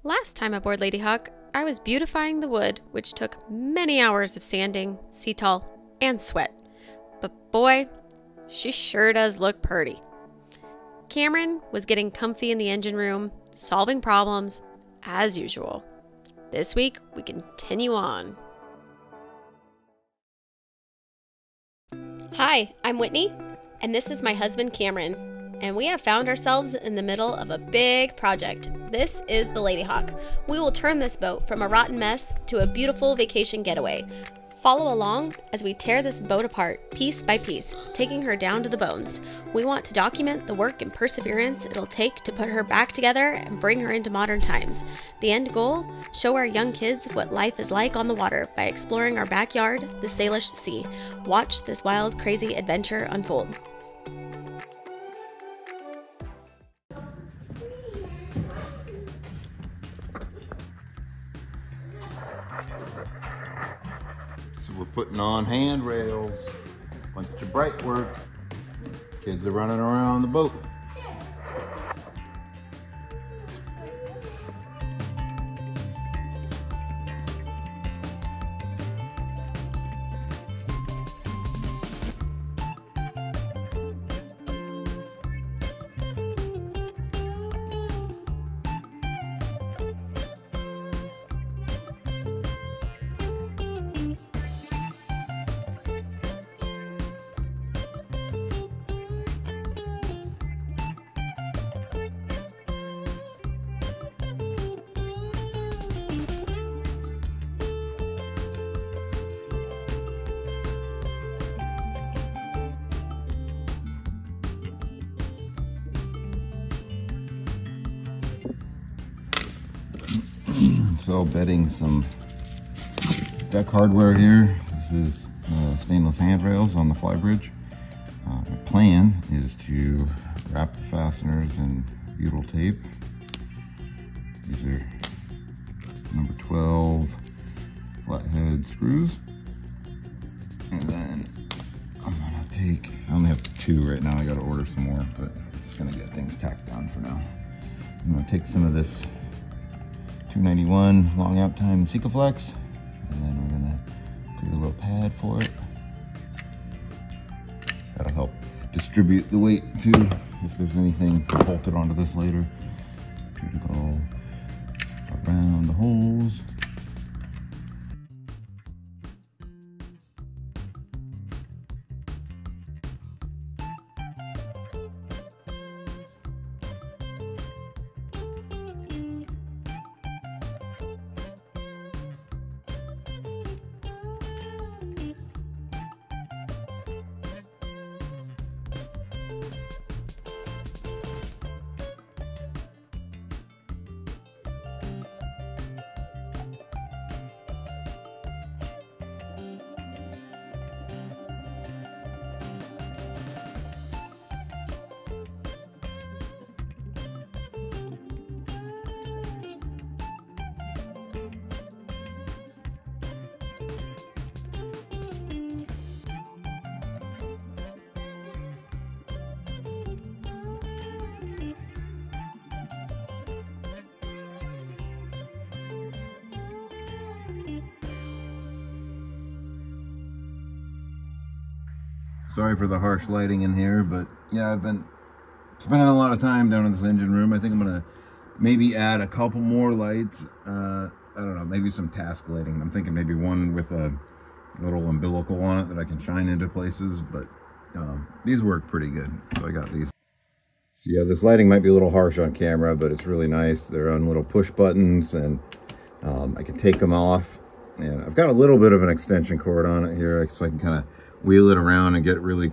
Last time aboard Lady Hawk, I was beautifying the wood, which took many hours of sanding, sea-tall, and sweat. But boy, she sure does look purty. Cameron was getting comfy in the engine room, solving problems, as usual. This week, we continue on. Hi, I'm Whitney, and this is my husband Cameron. And we have found ourselves in the middle of a big project. This is the Lady Hawk. We will turn this boat from a rotten mess to a beautiful vacation getaway. Follow along as we tear this boat apart piece by piece, taking her down to the bones. We want to document the work and perseverance it'll take to put her back together and bring her into modern times. The end goal? Show our young kids what life is like on the water by exploring our backyard, the Salish Sea. Watch this wild, crazy adventure unfold. We're putting on handrails, bunch of bright work. Kids are running around the boat. So bedding some deck hardware here. This is stainless handrails on the flybridge. My plan is to wrap the fasteners in butyl tape. These are number 12 flathead screws. And then I'm gonna take, I only have 2 right now, I gotta order some more, but I'm just gonna get things tacked down for now. I'm gonna take some of this 291 long out time Sikaflex, and then we're gonna create a little pad for it. That'll help distribute the weight too, if there's anything bolted onto this later. Here to go around the holes. Sorry for the harsh lighting in here, but yeah, I've been spending a lot of time down in this engine room. I think I'm gonna maybe add a couple more lights. I don't know, maybe some task lighting. I'm thinking maybe one with a little umbilical on it that I can shine into places, but these work pretty good, so I got these. So yeah, this lighting might be a little harsh on camera, but it's really nice. They're on little push buttons, and I can take them off. And I've got a little bit of an extension cord on it here, so I can kind of wheel it around and get really,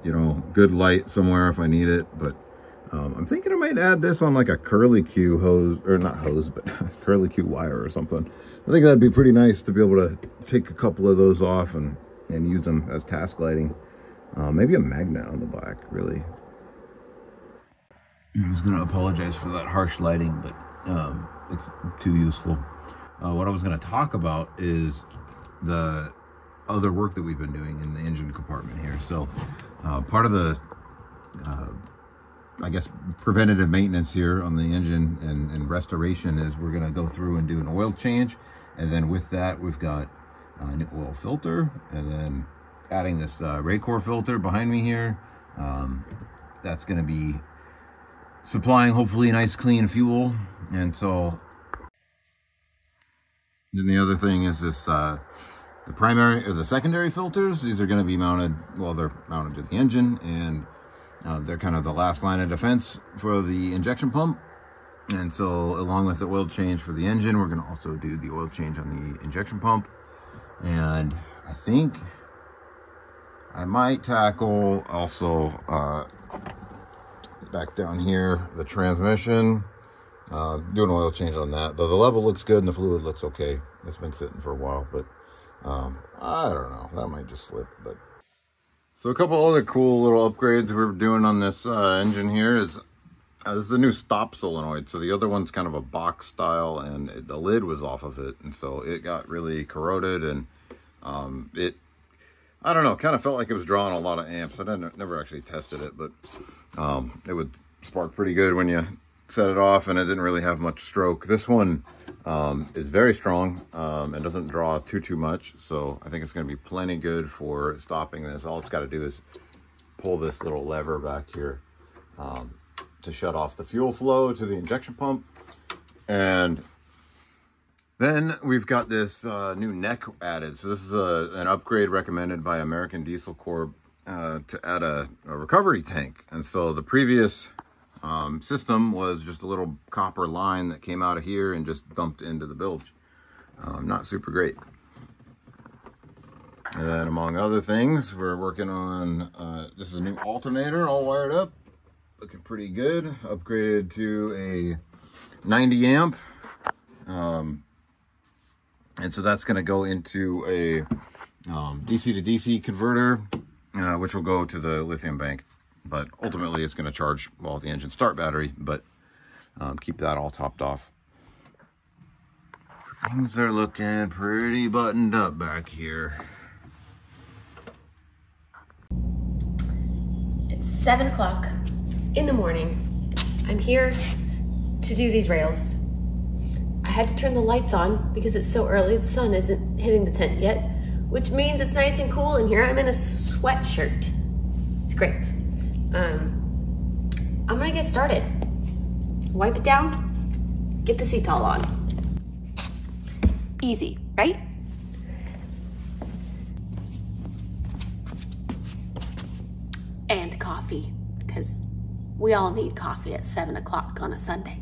you know, good light somewhere if I need it. But I'm thinking I might add this on like a curly Q hose, or not hose, but curly Q wire or something. I think that'd be pretty nice to be able to take a couple of those off and use them as task lighting. Maybe a magnet on the back, really. I was gonna apologize for that harsh lighting, but it's too useful. What I was gonna talk about is the other work that we've been doing in the engine compartment here. So part of the I guess preventative maintenance here on the engine and restoration is we're going to go through and do an oil change. And then with that, we've got an oil filter, and then adding this Raycor filter behind me here. That's going to be supplying hopefully nice clean fuel. And so then the other thing is this the primary or the secondary filters. These are going to be mounted, well, they're mounted to the engine, and they're kind of the last line of defense for the injection pump. And so along with the oil change for the engine, we're going to also do the oil change on the injection pump. And I think I might tackle also back down here the transmission, do an oil change on that, though the level looks good and the fluid looks okay. It's been sitting for a while, but I don't know, that might just slip. But so a couple other cool little upgrades we're doing on this engine here is this is a new stop solenoid. So the other one's kind of a box style, and the lid was off of it, and so it got really corroded, and I don't know, kind of felt like it was drawing a lot of amps. I never actually tested it, but it would spark pretty good when you set it off, and it didn't really have much stroke. This one is very strong and doesn't draw too much, so I think it's going to be plenty good for stopping this. All it's got to do is pull this little lever back here to shut off the fuel flow to the injection pump. And then we've got this new neck added. So this is an upgrade recommended by American Diesel Corp to add a recovery tank. And so the previous system was just a little copper line that came out of here and just dumped into the bilge. Not super great. And then among other things, we're working on, this is a new alternator all wired up. Looking pretty good. Upgraded to a 90 amp. And so that's going to go into a DC to DC converter, which will go to the lithium bank. But ultimately it's going to charge, well, the engine start battery, but keep that all topped off. Things are looking pretty buttoned up back here. It's 7 o'clock in the morning. I'm here to do these rails. I had to turn the lights on because it's so early. The sun isn't hitting the tent yet, which means it's nice and cool in here. I'm in a sweatshirt. It's great. I'm gonna get started. Wipe it down, get the seat towel on. Easy, right? And coffee, because we all need coffee at 7 o'clock on a Sunday.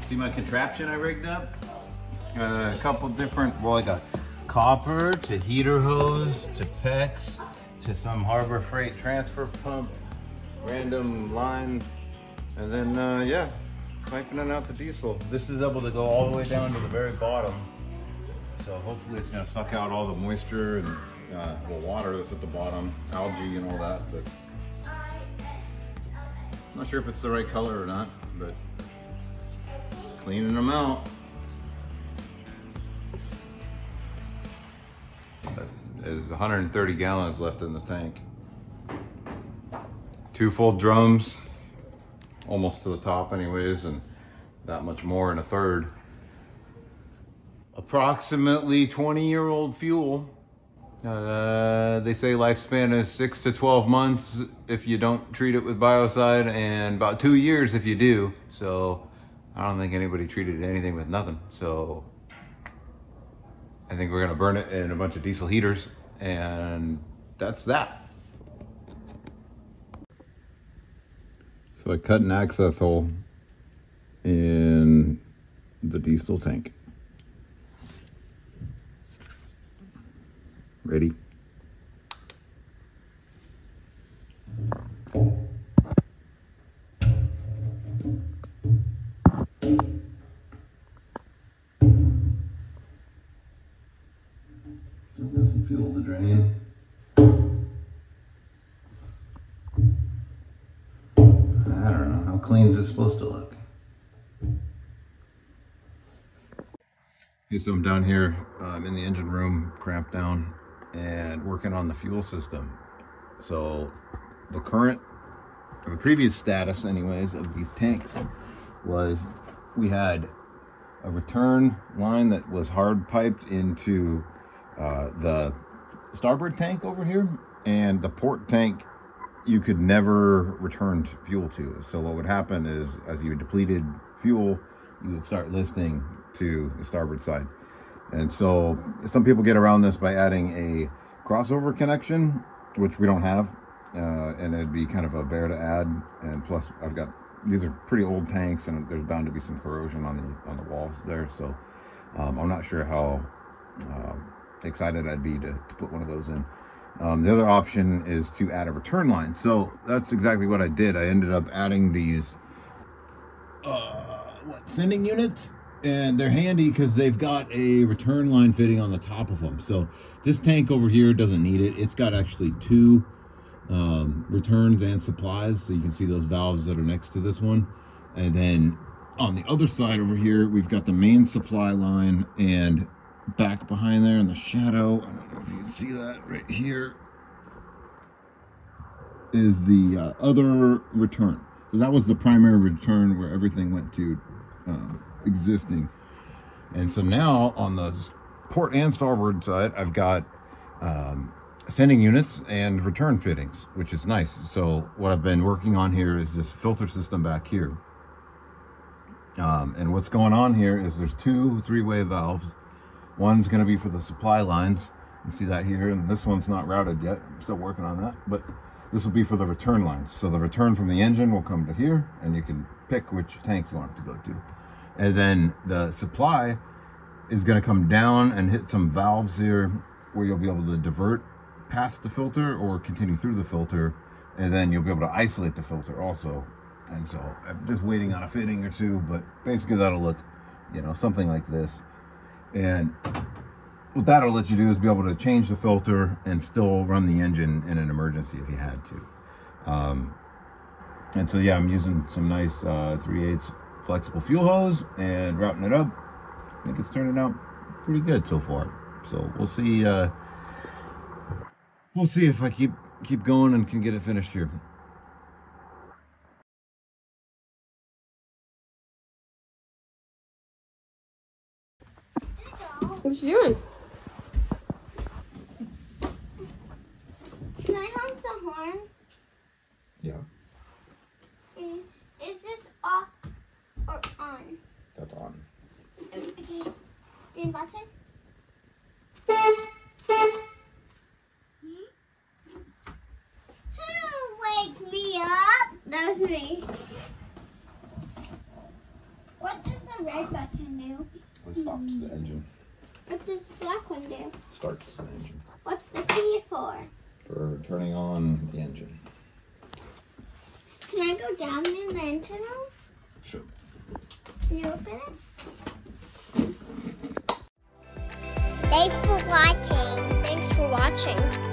See my contraption I rigged up? Got a couple different, well, I got copper to heater hose to PEX to some Harbor Freight transfer pump, random line, and then yeah, siphoning out the diesel. This is able to go all the way down to the very bottom, so hopefully it's going to suck out all the moisture and well, water that's at the bottom, algae and all that. But I'm not sure if it's the right color or not, but cleaning them out. There's 130 gallons left in the tank. 2 full drums, almost to the top anyways, and that much more in a third. Approximately 20-year-old fuel. They say lifespan is 6 to 12 months if you don't treat it with biocide, and about 2 years if you do. So I don't think anybody treated anything with nothing. So I think we're gonna burn it in a bunch of diesel heaters, and that's that. So I cut an access hole in the diesel tank. Ready? Still got some fuel to drain. I don't know, how clean is it supposed to look? Okay, so I'm down here in the engine room, cramped down, and working on the fuel system. So the current, or the previous status anyways, of these tanks was we had a return line that was hard piped into the starboard tank over here, and the port tank you could never return fuel to. So what would happen is, as you depleted fuel, you would start listing to the starboard side. And so some people get around this by adding a crossover connection, which we don't have, and it'd be kind of a bear to add. And plus these are pretty old tanks, and there's bound to be some corrosion on the walls there. So I'm not sure how excited I'd be to put one of those in. The other option is to add a return line. So that's exactly what I did. I ended up adding these sending units, and they're handy because they've got a return line fitting on the top of them. So this tank over here doesn't need it. It's got actually two returns and supplies, so you can see those valves that are next to this one. And then on the other side over here, we've got the main supply line, and back behind there in the shadow, I don't know if you can see that right here, is the other return. So that was the primary return where everything went to existing. And so now on the port and starboard side, I've got sending units and return fittings, which is nice. So what I've been working on here is this filter system back here. And what's going on here is there's two three-way valves. One's going to be for the supply lines. You see that here, and this one's not routed yet. I'm still working on that, but this will be for the return lines. So the return from the engine will come to here, and you can pick which tank you want it to go to. And then the supply is going to come down and hit some valves here where you'll be able to divert past the filter or continue through the filter, and then you'll be able to isolate the filter also. And so I'm just waiting on a fitting or two, but basically that'll look, something like this. And what that'll let you do is be able to change the filter and still run the engine in an emergency if you had to. And so yeah, I'm using some nice 3/8 flexible fuel hose and routing it up. I think it's turning out pretty good so far. So we'll see. We'll see if I keep going and can get it finished here. What you doing? Can I honk the horn? Yeah. Is this off or on? That's on. Okay. Green button? Who wake me up? That was me. What does the red button do? It stops the engine. What does the black one do? Starts the engine. What's the key for? For turning on the engine. Can I go down in the engine room? Sure. Can you open it? Thanks for watching. Thanks for watching.